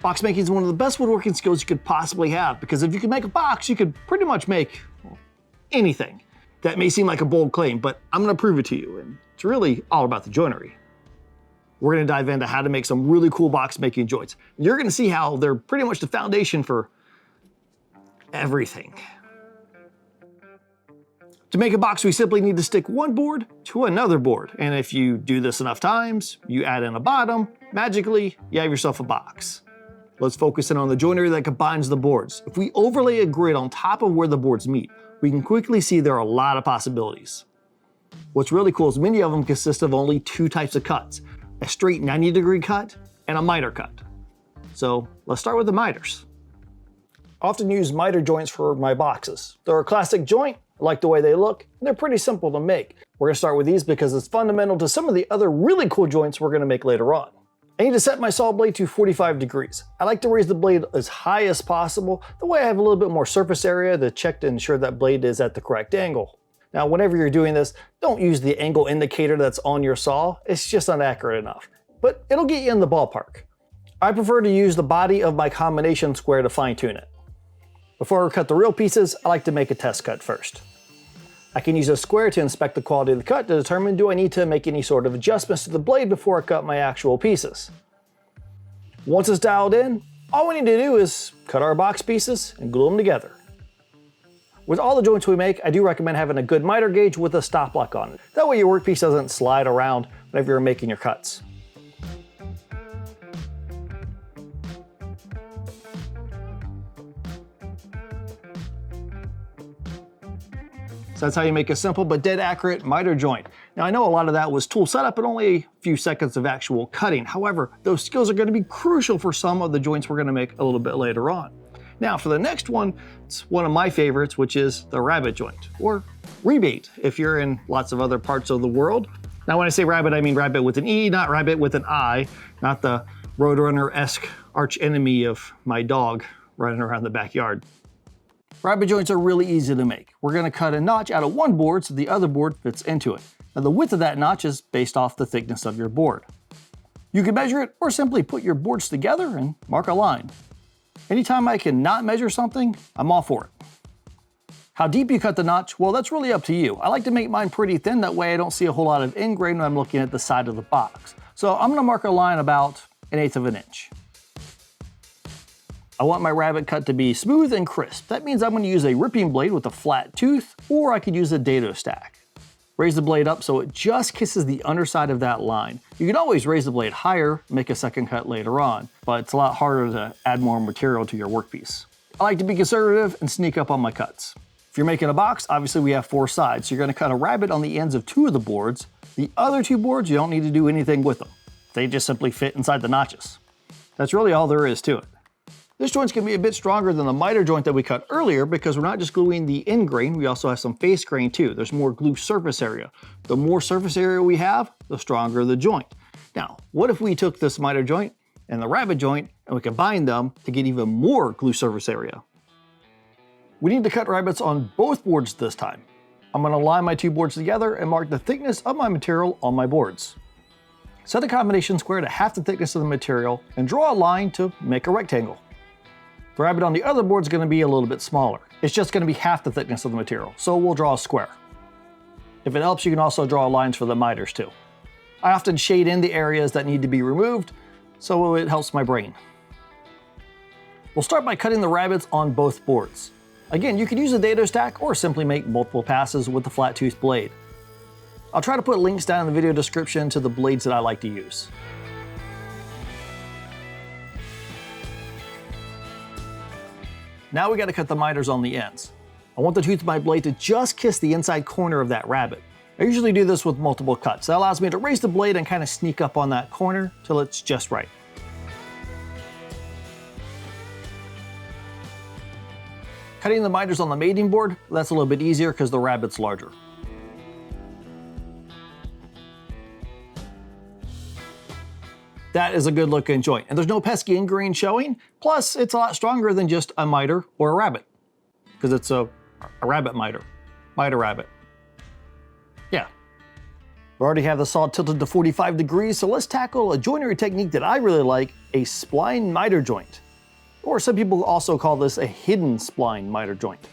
Box making is one of the best woodworking skills you could possibly have, because if you can make a box, you could pretty much make anything. That may seem like a bold claim, but I'm gonna prove it to you, and it's really all about the joinery. We're gonna dive into how to make some really cool box making joints. You're gonna see how they're pretty much the foundation for everything. To make a box, we simply need to stick one board to another board, and if you do this enough times, you add in a bottom, magically, you have yourself a box. Let's focus in on the joinery that combines the boards. If we overlay a grid on top of where the boards meet, we can quickly see there are a lot of possibilities. What's really cool is many of them consist of only two types of cuts, a straight 90-degree cut and a miter cut. So let's start with the miters. I often use miter joints for my boxes. They're a classic joint, I like the way they look, and they're pretty simple to make. We're gonna start with these because it's fundamental to some of the other really cool joints we're gonna make later on. I need to set my saw blade to 45 degrees. I like to raise the blade as high as possible, that way I have a little bit more surface area to check to ensure that blade is at the correct angle. Now, whenever you're doing this, don't use the angle indicator that's on your saw. It's just not accurate enough, but it'll get you in the ballpark. I prefer to use the body of my combination square to fine tune it. Before I cut the real pieces, I like to make a test cut first. I can use a square to inspect the quality of the cut to determine do I need to make any sort of adjustments to the blade before I cut my actual pieces. Once it's dialed in, all we need to do is cut our box pieces and glue them together. With all the joints we make, I do recommend having a good miter gauge with a stop lock on it. That way your workpiece doesn't slide around whenever you're making your cuts. So that's how you make a simple but dead accurate miter joint. Now I know a lot of that was tool setup and only a few seconds of actual cutting. However, those skills are going to be crucial for some of the joints we're going to make a little bit later on. Now for the next one, it's one of my favorites, which is the rabbet joint, or rebate if you're in lots of other parts of the world. Now when I say rabbet, I mean rabbet with an E, not rabbit with an I, not the Roadrunner-esque arch enemy of my dog running around the backyard. Rabbet joints are really easy to make. We're going to cut a notch out of one board so the other board fits into it. Now the width of that notch is based off the thickness of your board. You can measure it or simply put your boards together and mark a line. Anytime I can not measure something, I'm all for it. How deep you cut the notch, well, that's really up to you. I like to make mine pretty thin, that way I don't see a whole lot of ingrain when I'm looking at the side of the box. So I'm going to mark a line about 1/8 of an inch. I want my rabbet cut to be smooth and crisp. That means I'm going to use a ripping blade with a flat tooth, or I could use a dado stack. Raise the blade up so it just kisses the underside of that line. You can always raise the blade higher, make a second cut later on, but it's a lot harder to add more material to your workpiece. I like to be conservative and sneak up on my cuts. If you're making a box, obviously we have 4 sides, so you're going to cut a rabbet on the ends of 2 of the boards. The other 2 boards, you don't need to do anything with them. They just simply fit inside the notches. That's really all there is to it. This joint's gonna be a bit stronger than the miter joint that we cut earlier because we're not just gluing the end grain, we also have some face grain too. There's more glue surface area. The more surface area we have, the stronger the joint. Now, what if we took this miter joint and the rabbet joint and we combined them to get even more glue surface area? We need to cut rabbets on both boards this time. I'm gonna line my 2 boards together and mark the thickness of my material on my boards. Set the combination square to half the thickness of the material and draw a line to make a rectangle. The rabbet on the other board is going to be a little bit smaller. It's just going to be half the thickness of the material, so we'll draw a square. If it helps, you can also draw lines for the miters too. I often shade in the areas that need to be removed, so it helps my brain. We'll start by cutting the rabbets on both boards. Again, you can use a dado stack or simply make multiple passes with the flat tooth blade. I'll try to put links down in the video description to the blades that I like to use. Now we got to cut the miters on the ends. I want the tooth of my blade to just kiss the inside corner of that rabbet. I usually do this with multiple cuts. That allows me to raise the blade and kind of sneak up on that corner till it's just right. Cutting the miters on the mating board, that's a little bit easier because the rabbet's larger. That is a good looking joint, and there's no pesky ingrain showing, plus it's a lot stronger than just a miter or a rabbet, because it's a rabbet miter, miter rabbet. Yeah. We already have the saw tilted to 45 degrees, so let's tackle a joinery technique that I really like, a spline miter joint. Or some people also call this a hidden spline miter joint.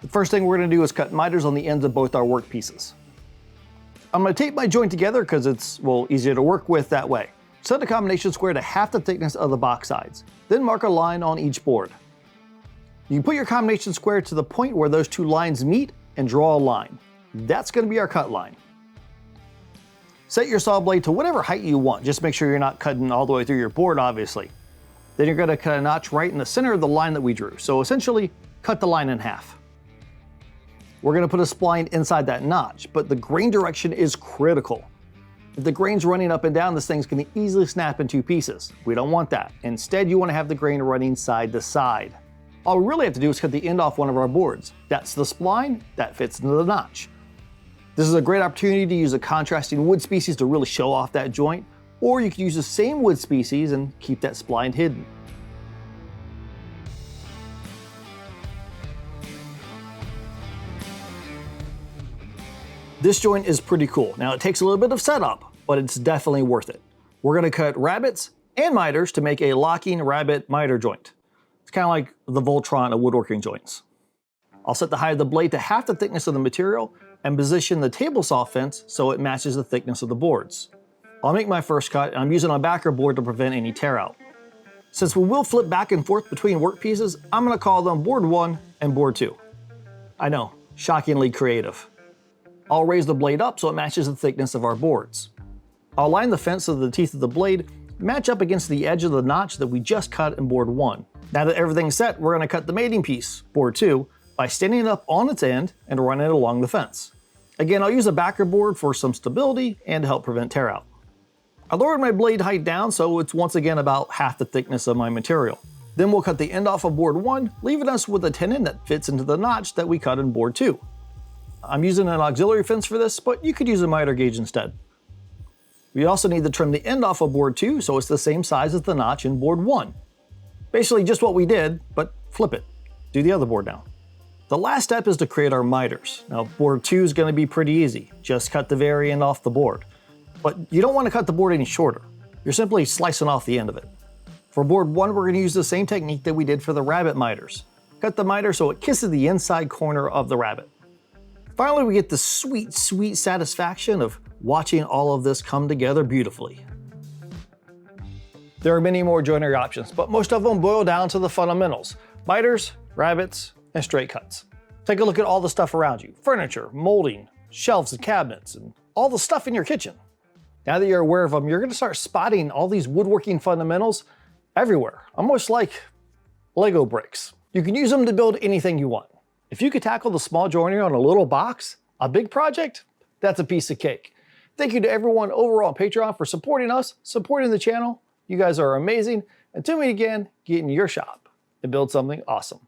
The first thing we're going to do is cut miters on the ends of both our work pieces. I'm going to tape my joint together because it's, well, easier to work with that way. Set the combination square to half the thickness of the box sides, then mark a line on each board. You can put your combination square to the point where those two lines meet and draw a line. That's going to be our cut line. Set your saw blade to whatever height you want. Just make sure you're not cutting all the way through your board, obviously. Then you're going to cut a notch right in the center of the line that we drew. So essentially, cut the line in half. We're going to put a spline inside that notch, but the grain direction is critical. If the grain's running up and down, this thing's going to easily snap in two pieces. We don't want that. Instead, you want to have the grain running side to side. All we really have to do is cut the end off one of our boards. That's the spline, that fits into the notch. This is a great opportunity to use a contrasting wood species to really show off that joint, or you can use the same wood species and keep that spline hidden. This joint is pretty cool. Now it takes a little bit of setup, but it's definitely worth it. We're gonna cut rabbets and miters to make a locking rabbet miter joint. It's kind of like the Voltron of woodworking joints. I'll set the height of the blade to half the thickness of the material and position the table saw fence so it matches the thickness of the boards. I'll make my first cut, and I'm using a backer board to prevent any tear out. Since we will flip back and forth between work pieces, I'm gonna call them board 1 and board 2. I know, shockingly creative. I'll raise the blade up so it matches the thickness of our boards. I'll line the fence so the teeth of the blade match up against the edge of the notch that we just cut in board 1. Now that everything's set, we're gonna cut the mating piece, board 2, by standing it up on its end and running it along the fence. Again, I'll use a backer board for some stability and to help prevent tear out. I lowered my blade height down so it's once again about half the thickness of my material. Then we'll cut the end off of board 1, leaving us with a tenon that fits into the notch that we cut in board 2. I'm using an auxiliary fence for this, but you could use a miter gauge instead. We also need to trim the end off of board 2 so it's the same size as the notch in board 1. Basically just what we did, but flip it. Do the other board now. The last step is to create our miters. Now board 2 is going to be pretty easy. Just cut the very end off the board. But you don't want to cut the board any shorter. You're simply slicing off the end of it. For board 1, we're going to use the same technique that we did for the rabbet miters. Cut the miter so it kisses the inside corner of the rabbet. Finally, we get the sweet, sweet satisfaction of watching all of this come together beautifully. There are many more joinery options, but most of them boil down to the fundamentals: miters, rabbets, and straight cuts. Take a look at all the stuff around you: furniture, molding, shelves and cabinets, and all the stuff in your kitchen. Now that you're aware of them, you're going to start spotting all these woodworking fundamentals everywhere, almost like Lego bricks. You can use them to build anything you want. If you could tackle the small joinery on a little box, a big project, that's a piece of cake. Thank you to everyone over on Patreon for supporting us, supporting the channel. You guys are amazing. And tune me again, get in your shop and build something awesome.